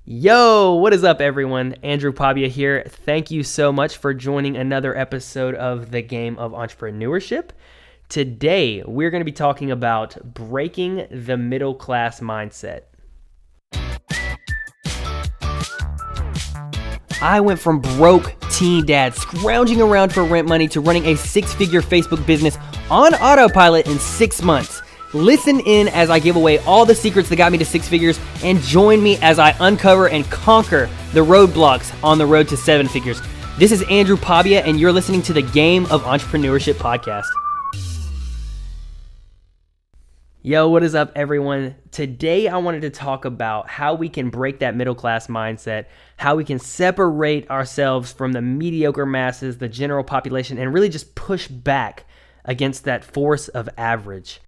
Yo, what is up, everyone? Andrew Pabia here. Thank you so much for joining another episode of the Game of Entrepreneurship. Today, we're going to be talking about breaking the middle class mindset. I went from broke teen dad scrounging around for rent money to running a six-figure Facebook business on autopilot in 6 months. Listen in as I give away all the secrets that got me to six figures, and join me as I uncover and conquer the roadblocks on the road to seven figures. This is Andrew Pabia, and you're listening to the Game of Entrepreneurship podcast. Yo, what is up, everyone? Today, I wanted to talk about how we can break that middle class mindset, how we can separate ourselves from the mediocre masses, the general population, and really just push back against that force of average.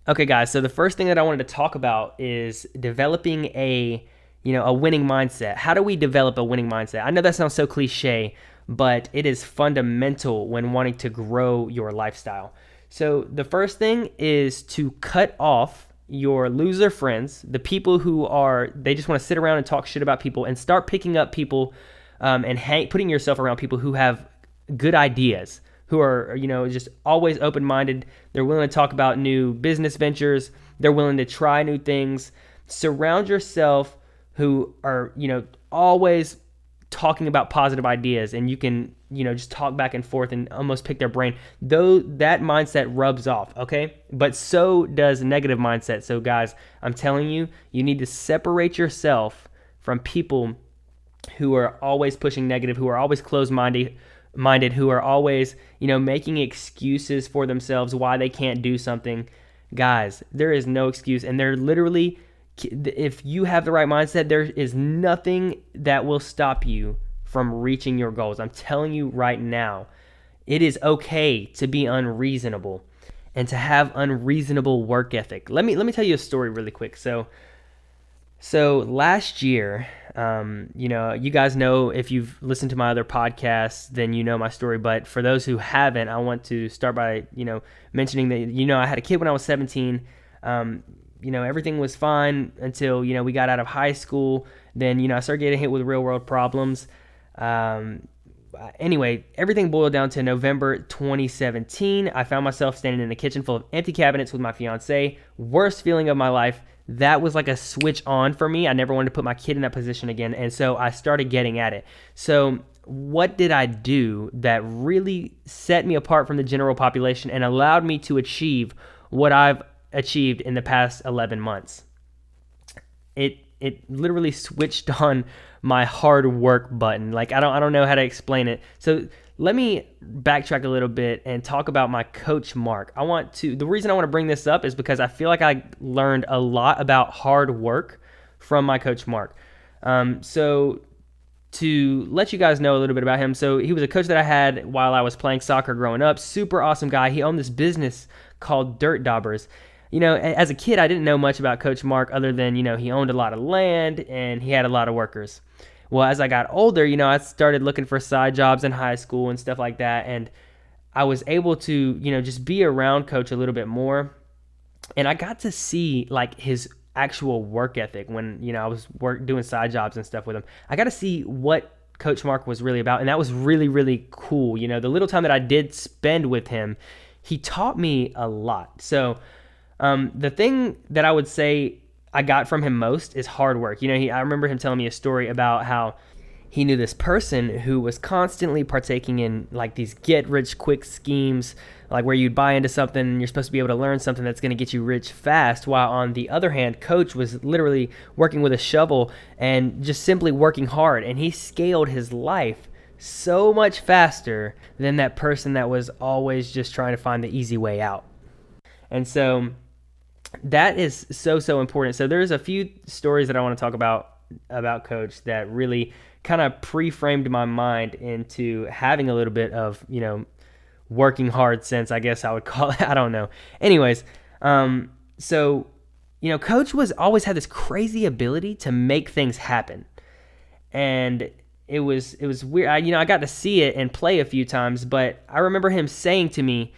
Okay, guys, so the first thing that I wanted to talk about is developing a winning mindset. How do we develop a winning mindset? I know that sounds so cliche, but it is fundamental when wanting to grow your lifestyle. So the first thing is to cut off your loser friends, the people who they just want to sit around and talk shit about people, and start picking up people and putting yourself around people who have good ideas, who are, just always open-minded. They're willing to talk about new business ventures. They're willing to try new things. Surround yourself who are, always talking about positive ideas, and you can, just talk back and forth and almost pick their brain. Though that mindset rubs off, okay? But so does negative mindset. So guys, I'm telling you, you need to separate yourself from people who are always pushing negative, who are always closed-minded, who are always, making excuses for themselves why they can't do something. Guys, there is no excuse, and they're literally, if you have the right mindset, there is nothing that will stop you from reaching your goals. I'm telling you right now, it is okay to be unreasonable and to have unreasonable work ethic. Let me tell you a story really quick. So last year, you guys know, if you've listened to my other podcasts, then you know my story. But for those who haven't, I want to start by, mentioning that, I had a kid when I was 17. Everything was fine until, we got out of high school. Then, I started getting hit with real world problems. Anyway, everything boiled down to November 2017. I found myself standing in a kitchen full of empty cabinets with my fiance. Worst feeling of my life. That was like a switch on for me. I never wanted to put my kid in that position again. And so I started getting at it. So what did I do that really set me apart from the general population and allowed me to achieve what I've achieved in the past 11 months? It literally switched on my hard work button. Like, I don't know how to explain it. So let me backtrack a little bit and talk about my coach, Mark. The reason I want to bring this up is because I feel like I learned a lot about hard work from my coach, Mark. So to let you guys know a little bit about him, so he was a coach that I had while I was playing soccer growing up. Super awesome guy. He owned this business called Dirt Daubers. As a kid, I didn't know much about Coach Mark other than, he owned a lot of land and he had a lot of workers. Well, as I got older, I started looking for side jobs in high school and stuff like that. And I was able to, just be around Coach a little bit more. And I got to see like his actual work ethic when, I was doing side jobs and stuff with him. I got to see what Coach Mark was really about. And that was really, really cool. The little time that I did spend with him, he taught me a lot. So the thing that I would say I got from him most is hard work. I remember him telling me a story about how he knew this person who was constantly partaking in like these get-rich-quick schemes, like where you'd buy into something and you're supposed to be able to learn something that's going to get you rich fast, while on the other hand, Coach was literally working with a shovel and just simply working hard, and he scaled his life so much faster than that person that was always just trying to find the easy way out. And so that is so important. So there's a few stories that I want to talk about Coach that really kind of pre-framed my mind into having a little bit of, working hard sense, I guess I would call it. I don't know. Anyways, so Coach always had this crazy ability to make things happen. And it was weird. I got to see it and play a few times, but I remember him saying to me,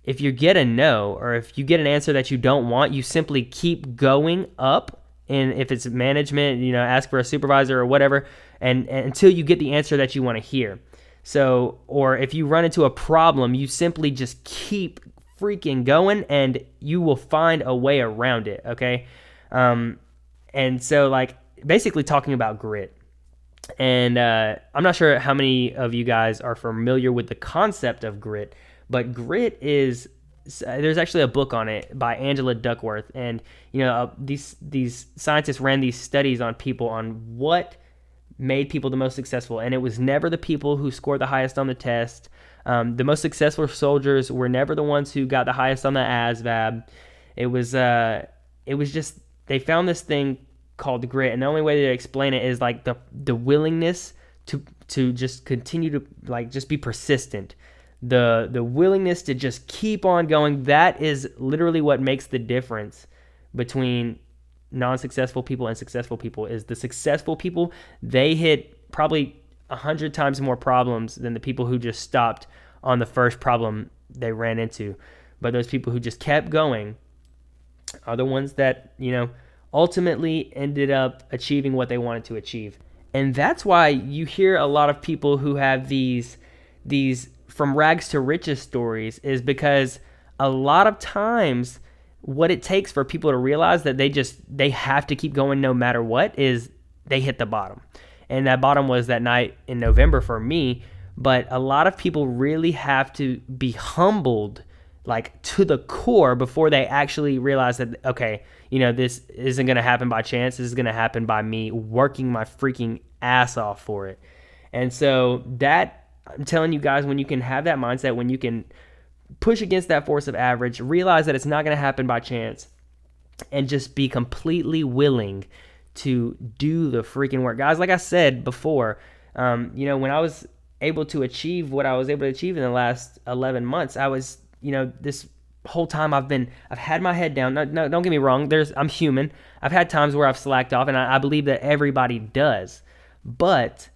if you get a no, or if you get an answer that you don't want, you simply keep going up and if it's management, ask for a supervisor or whatever, and until you get the answer that you want to hear. So, or if you run into a problem, you simply just keep freaking going and you will find a way around it. Okay. And so, like, basically talking about grit. And I'm not sure how many of you guys are familiar with the concept of grit, but grit is, there's actually a book on it by Angela Duckworth. And, these scientists ran these studies on people on what made people the most successful. And it was never the people who scored the highest on the test. The most successful soldiers were never the ones who got the highest on the ASVAB. It was just, they found this thing called grit, and the only way to explain it is like the willingness to just continue to, like, just be persistent. The willingness to just keep on going. That is literally what makes the difference between non-successful people and successful people. Is the successful people, they hit probably 100 times more problems than the people who just stopped on the first problem they ran into. But those people who just kept going are the ones that, ultimately ended up achieving what they wanted to achieve. And that's why you hear a lot of people who have these from rags to riches stories, is because a lot of times what it takes for people to realize that they have to keep going no matter what is they hit the bottom. And that bottom was that night in November for me. But a lot of people really have to be humbled, like, to the core before they actually realize that, okay, this isn't going to happen by chance. This is going to happen by me working my freaking ass off for it. And so that, I'm telling you guys, when you can have that mindset, when you can push against that force of average, realize that it's not going to happen by chance, and just be completely willing to do the freaking work. Guys, like I said before, when I was able to achieve what I was able to achieve in the last 11 months, I was, this whole time I've had my head down. No, don't get me wrong. I'm human. I've had times where I've slacked off, and I believe that everybody does. But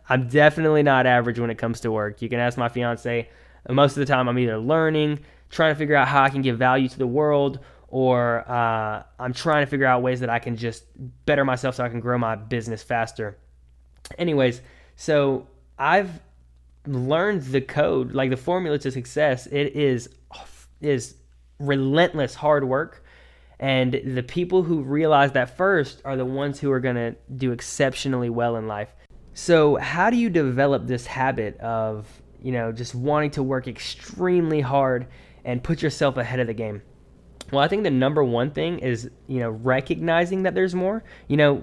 I'm definitely not average when it comes to work. You can ask my fiance. Most of the time, I'm either learning, trying to figure out how I can give value to the world, or I'm trying to figure out ways that I can just better myself so I can grow my business faster. Anyways, so I've learned the code, like the formula to success. It is relentless hard work. And the people who realize that first are the ones who are going to do exceptionally well in life. So how do you develop this habit of, just wanting to work extremely hard and put yourself ahead of the game? Well, I think the number one thing is, recognizing that there's more.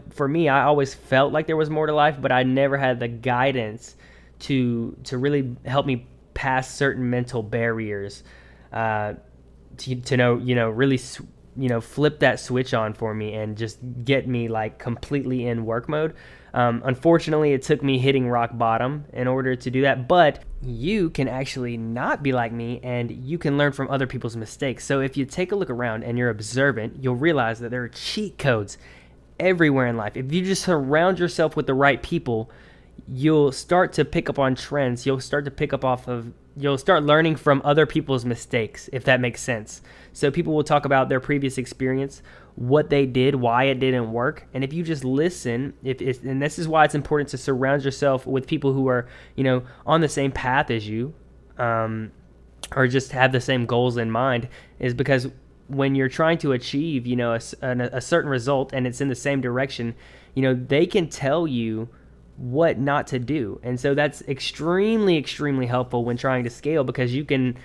For me, I always felt like there was more to life, but I never had the guidance to really help me pass certain mental barriers, to know, really, flip that switch on for me and just get me, like, completely in work mode. Unfortunately, it took me hitting rock bottom in order to do that, but you can actually not be like me, and you can learn from other people's mistakes. So if you take a look around and you're observant, you'll realize that there are cheat codes everywhere in life. If you just surround yourself with the right people, you'll start to pick up on trends. You'll start learning from other people's mistakes, if that makes sense. So people will talk about their previous experience, what they did, why it didn't work. And if you just listen, and this is why it's important to surround yourself with people who are, on the same path as you, or just have the same goals in mind, is because when you're trying to achieve, a certain result and it's in the same direction, they can tell you what not to do. And so that's extremely, extremely helpful when trying to scale, because you can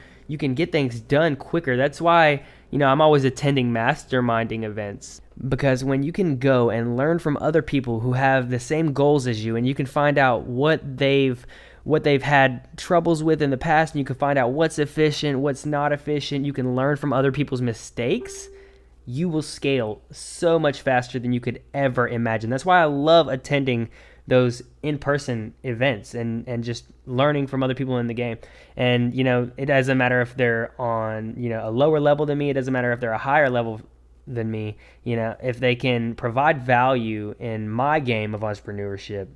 get things done quicker. That's why, I'm always attending masterminding events, because when you can go and learn from other people who have the same goals as you, and you can find out what they've had troubles with in the past, and you can find out what's efficient, what's not efficient, you can learn from other people's mistakes, you will scale so much faster than you could ever imagine. That's why I love attending those in-person events and just learning from other people in the game. And, it doesn't matter if they're on, a lower level than me. It doesn't matter if they're a higher level than me. If they can provide value in my game of entrepreneurship,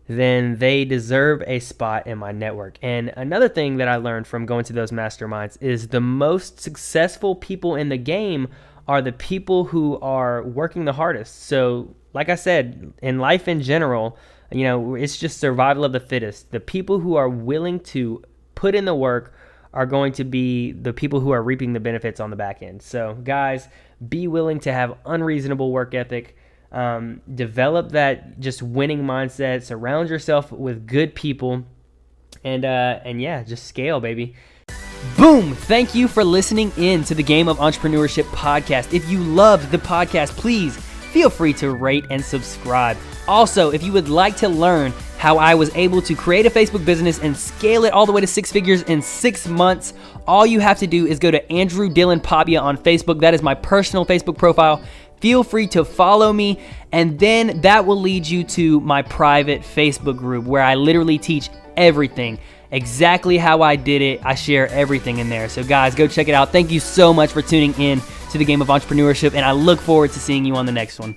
then they deserve a spot in my network. And another thing that I learned from going to those masterminds is the most successful people in the game are the people who are working the hardest. So like I said, in life in general, it's just survival of the fittest. The people who are willing to put in the work are going to be the people who are reaping the benefits on the back end. So guys, be willing to have unreasonable work ethic. Develop that just winning mindset. Surround yourself with good people, and yeah, just scale, baby. Boom! Thank you for listening in to the Game of Entrepreneurship podcast. If you loved the podcast, please feel free to rate and subscribe. Also, if you would like to learn how I was able to create a Facebook business and scale it all the way to 6 figures in 6 months, all you have to do is go to Andrew Dylan Papia on Facebook. That is my personal Facebook profile. Feel free to follow me, and then that will lead you to my private Facebook group where I literally teach everything, exactly how I did it. I share everything in there. So guys, go check it out. Thank you so much for tuning in to the Game of Entrepreneurship, and I look forward to seeing you on the next one.